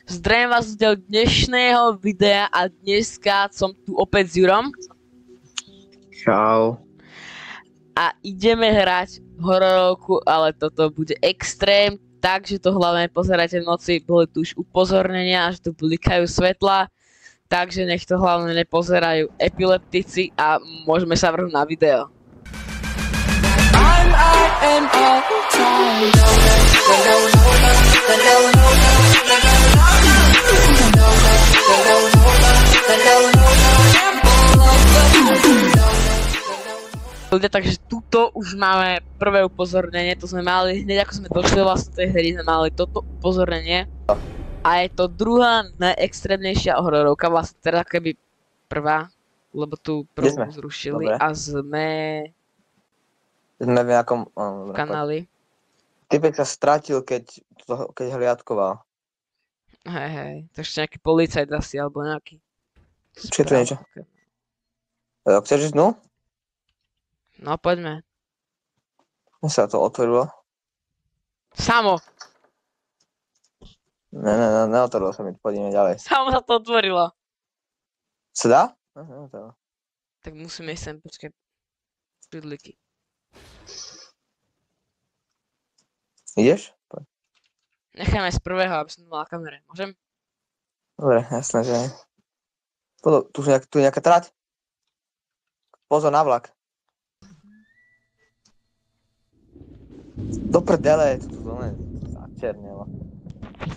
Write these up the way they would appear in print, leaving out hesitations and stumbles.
Zdravím vás do dnešného videa a dneska som tu opäť s Jurom. Čau. A ideme hrať hororovku, ale toto bude extrém, takže to hlavne pozerajte v noci, boli tu už upozornenia, že tu blikajú svetla, takže nech to hlavne nepozerajú epileptici a môžeme sa vrhnúť na video. Ľudia, takže tuto už máme prvé upozornenie, to sme mali hneď ako sme došli vlastne do tej hry, sme mali toto upozornenie. A je to druhá najextrémnejšia hororovka, vlastne teda keby prvá, lebo tu prvú zrušili. Dobre. A sme v nejakom kanáli. Typek sa stratil, keď hliadkoval. Hej, to ešte nejaký policajt asi, alebo nejaký. Či je tu niečo? Chceš ísť dnu? No poďme. Mne sa to otvorilo. Samo! Neotvorilo sa mi, poďme ďalej. Samo sa to otvorilo. Sa dá? Tak musíme ísť sem, počkaj. Pidliky. Ideš? Poď. Necháme z prvého, aby som mal na kamere. Môžem? Dobre, jasné, že nie. Tu je nejaká trať. Pozor na vlak. Do prdele, to je začernelo.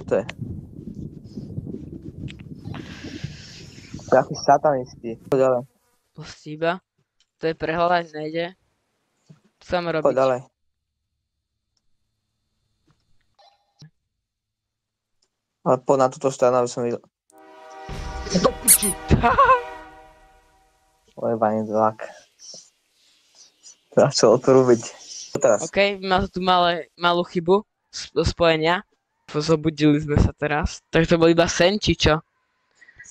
Čo to je? Takí satanisti. Poď ďalej. Postíba. To je prehľadať, nejde. Co máme robiť? Poď ďalej. Ale poď na túto stranu, aby som videl. Do piči! Ojebaný vlak. Treba čo odrúbiť. Teraz. OK, má tu malú chybu spojenia. Zobudili sme sa teraz. Takže to bol iba sen, či čo?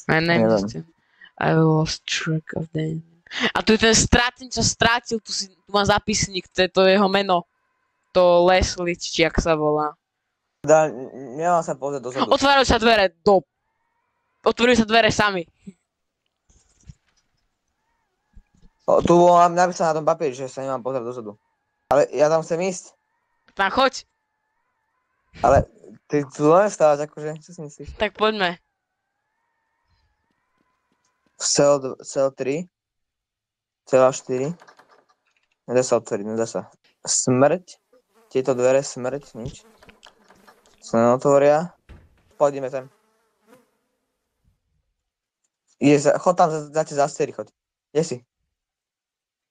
I lost track of them. A tu je ten strátený, čo strátil, tu má zápisník, to je to jeho meno. To Leslie, či jak sa volá. Nemám sa pozrieť dozadu. Otvárajú sa dvere, otvorujú sa dvere sami. Tu bolo napísané na tom papieri, že sa nemám pozrieť dozadu. Ale ja tam chcem ísť. Tam choď. Ale ty tu len stávaš, akože, čo si myslíš? Tak poďme. Cel 3. Cela 4. Nedá sa otvoriť, nedá sa. Smrť. Tieto dvere, smrť, nič. Sa neotvoria. Poďme sem. Chod tam, dáte zastieri, choď. Kde si?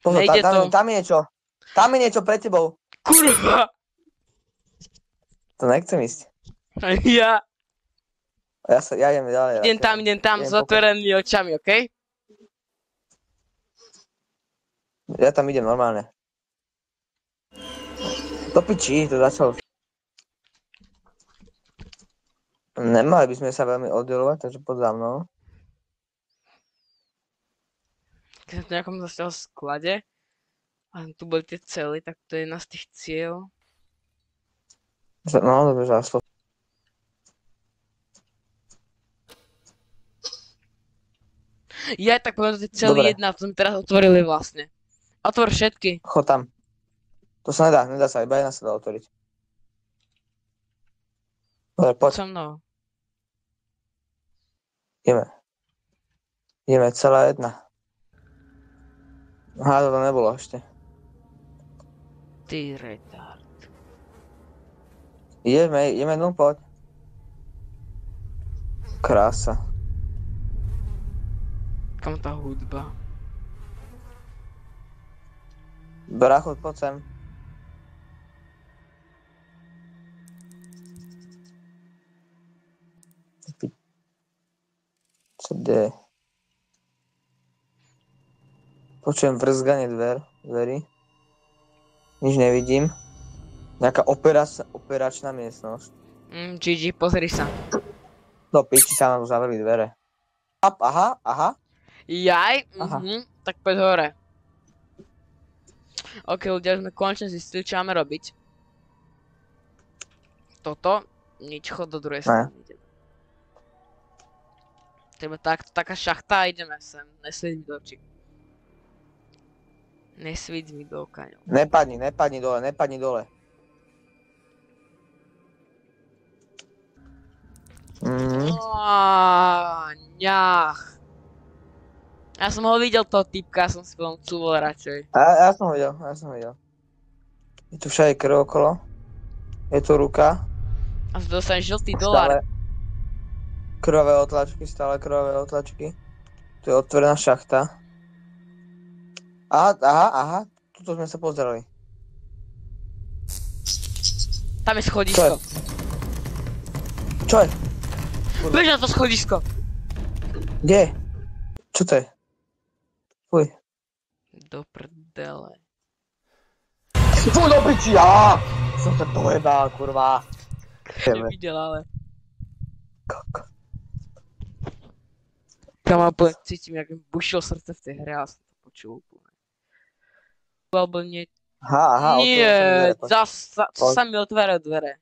Pozor, tam je niečo. Tam je niečo pred tebou. Kurva! To nechcem ísť. Ja idem ďalej. Idem tam s otvorenými očami, okej? Ja tam idem normálne. Do piči, to začalo. Nemali by sme sa veľmi oddelovať, takže poď za mnou. Keď som v nejakom zase sklade, a tu boli tie cely, tak to je jedna z tých cieľ. No, dobre, záslo. Ja tak poviem, že celý jedna, to sme teraz otvorili vlastne. Otvor všetky. Chod tam. To sa nedá sa, iba jedna sa dá otvoriť. Dobre, poď. So mnou. Ideme, celá jedna. Aha, to nebolo ešte. Ty retard. Ideme, no poď. Krása. Kam tá hudba? Brácho, poď sem. Čo deje? Počujem vrzganie dverí. Nič nevidím. Nejaká operačná miestnosť. GG, pozri sa. No piči, sa nám zavreli dvere. Aha. Jaj, tak poď hore. OK, ľudia, sme konečne zistili, čo máme robiť. Toto, nič, chod do druhej strany. Treba takto, taká šachta a ideme sem. Nesvíť mi do očí. Nesvíť mi do oka. Nepadni dole. Ňach. Ja som ho videl, toho typka, som si potom cúvol radšej. Ja som ho videl. Je tu všade krv okolo. Je tu ruka. A si dostaneš žltý dolár. Stále krvavé otlačky. Tu je otvorená šachta. Aha, tuto sme sa pozerali. Tam je schodisko. Čo je? Bež na to schodisko. Kde? Čo to je? Fuj. Do prdele. Fuj, do piči, som sa dojebal, kurva. Nevidel, ale. Kamo, cítim, jak mi bušilo srdce v tej hre, ale som to počul úplne. Alebo nie. Aha, nie, co sa mi otvárajú dvere.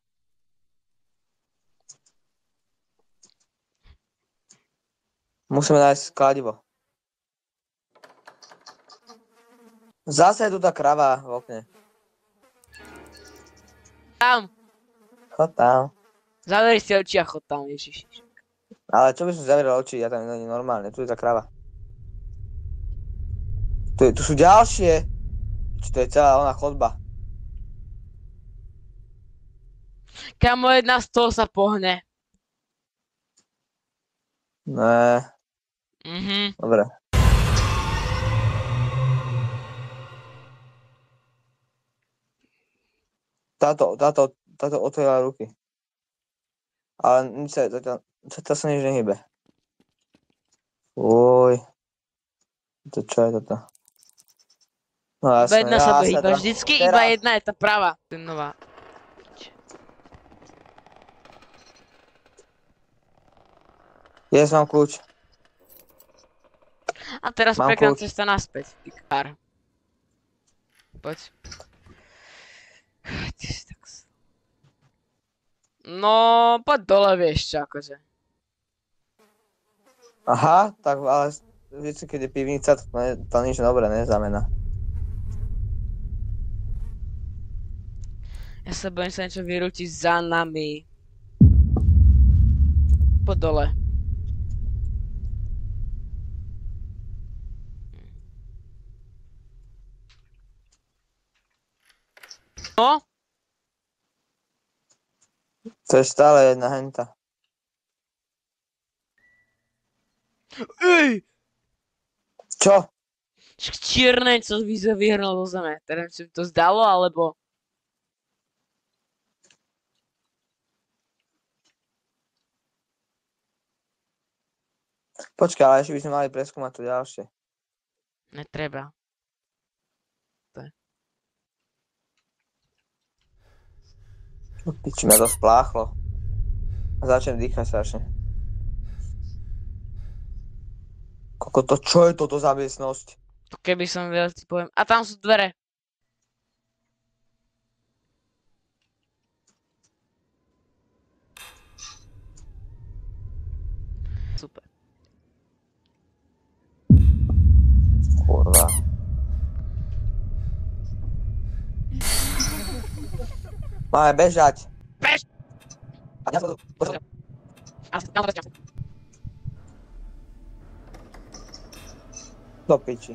Musíme nájsť kladivo. Zase je tu tá krava v okne. Tam. Chod tam. Zaveri si oči a chod tam, ježiši. Ale čo by som zavrel oči, ja tam nie normálne, tu je tá krava. Tu sú ďalšie. Či to je celá ona chodba. Kamo, jedna z toho sa pohne. Ne. Dobre. Táto otvorila ruky. Ale to sa nič nehybe. Uj. Čo je toto? No jasné, Jedna sa to hýba, vždycky iba jedna je tá pravá. Nová. Mám kľúč. A teraz pekná cesta naspäť, ty kár. Poď. No, poď dole, vieš čo, akože. Aha, tak ale vždycky, keď je pivnica, to nič dobré neznamená. Ja sa bojím sa niečo vyrútiť za nami. Poď dole. No? To je stále jedna henta. Ej! Čo? Čierne, čo vyhrnul do zeme. Teda či to zdalo, alebo... Počkaj, ale ešte by sme mali preskúmať to ďalšie. Netreba. Piči, mňa to spláchlo. A začnem dýchať strašne. Čo je toto za miestnosť? To keby som vedel, ti poviem. A tam sú dvere. Super. Kurva. Máme bežať. Bež! A ja som tu. Do piči.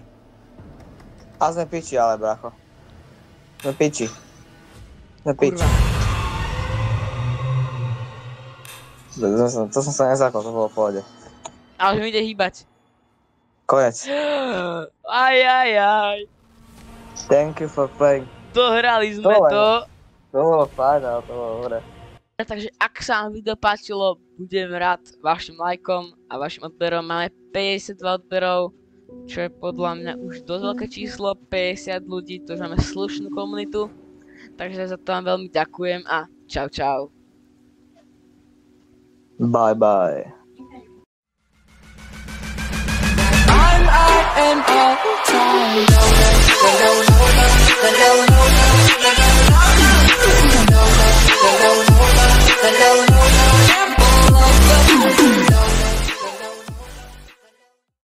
A sme piči, ale bracho. Sme piči. To som sa nezakol, to bolo v pohode. Ale už mi ide hýbať. Konec. Aj. Thank you for playing. Dohrali sme to. To bolo fajn, ale to bolo hore. Takže ak sa vám video páčilo, budem rád vašim lajkom a vašim odberom. Máme 52 odberov, čo je podľa mňa už dosť veľké číslo, 50 ľudí, to už máme slušnú komunitu. Takže za to vám veľmi ďakujem a čau. Bye. I'm out and all the time.